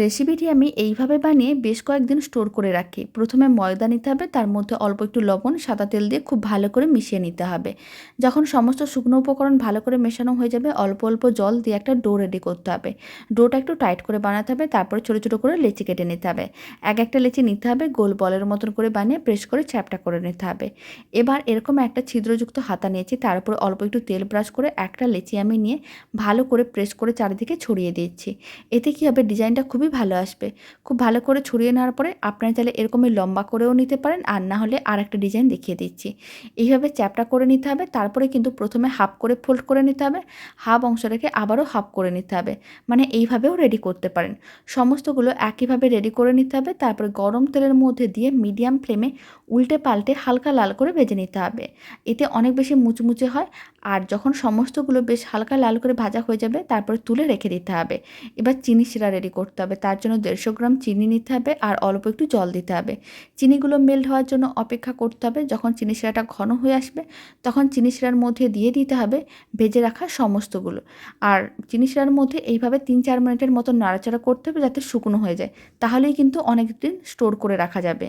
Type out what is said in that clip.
রেসিপিটি আমি এইভাবে বানিয়ে বেশ কয়েকদিন স্টোর করে রাখি। প্রথমে ময়দা নিতে হবে, তার মধ্যে অল্প একটু লবণ, সাদা তেল দিয়ে খুব ভালো করে মিশিয়ে নিতে হবে। যখন সমস্ত শুকনো উপকরণ ভালো করে মেশানো হয়ে যাবে, অল্প অল্প জল দিয়ে একটা ডো রেডি করতে হবে। ডোটা একটু টাইট করে বানাতে হবে, তারপরে ছোটো ছোটো করে লেচি কেটে নিতে হবে। এক একটা লেচি নিতে হবে, গোল বলের মতন করে বানিয়ে প্রেস করে চ্যাপটা করে নিতে হবে। এবার এরকম একটা ছিদ্রযুক্ত হাতা নিয়েছি, তার উপরে অল্প একটু তেল ব্রাশ করে একটা লেচি আমি নিয়ে ভালো করে প্রেস করে চারিদিকে ছড়িয়ে দিচ্ছি। এতে কী হবে, ডিজাইনটা খুবই ভালো আসবে। খুব ভালো করে ছড়িয়ে নেওয়ার পরে আপনারা চাইলে এরকমই লম্বা করেও নিতে পারেন, আর না হলে আর একটা ডিজাইন দেখিয়ে দিচ্ছি। এইভাবে চ্যাপটা করে নিতে হবে, তারপরে কিন্তু প্রথমে হাফ করে ফোল্ড করে নিতে হবে, হাফ অংশ রেখে আবারও হাফ করে নিতে হবে। মানে এইভাবেও রেডি করতে পারেন। সমস্তগুলো একইভাবে রেডি করে নিতে হবে, তারপরে গরম তেলের মধ্যে দিয়ে মিডিয়াম ফ্লেমে উল্টে পাল্টে হালকা লাল করে ভেজে নিতে হবে। এতে অনেক বেশি মুচমুচে হয়। আর যখন সমস্তগুলো বেশ হালকা লাল করে ভাজা হয়ে যাবে, তারপরে তুলে রেখে দিতে হবে। এবার চিনি শিরা রেডি করতে হবে। তার জন্য 150 গ্রাম চিনি নিতে হবে আর অল্প একটু জল দিতে হবে। চিনিগুলো মেল্ট হওয়ার জন্য অপেক্ষা করতে হবে। যখন চিনি শিরাটা ঘন হয়ে আসবে, তখন চিনি শিরার মধ্যে দিয়ে দিতে হবে ভেজে রাখা সমস্তগুলো। আর চিনি শিরার মধ্যে এইভাবে 3-4 মিনিটের মতো নাড়াচাড়া করতে হবে, যাতে শুকনো হয়ে যায়। তাহলেই কিন্তু অনেক দিন স্টোর করে রাখা যাবে।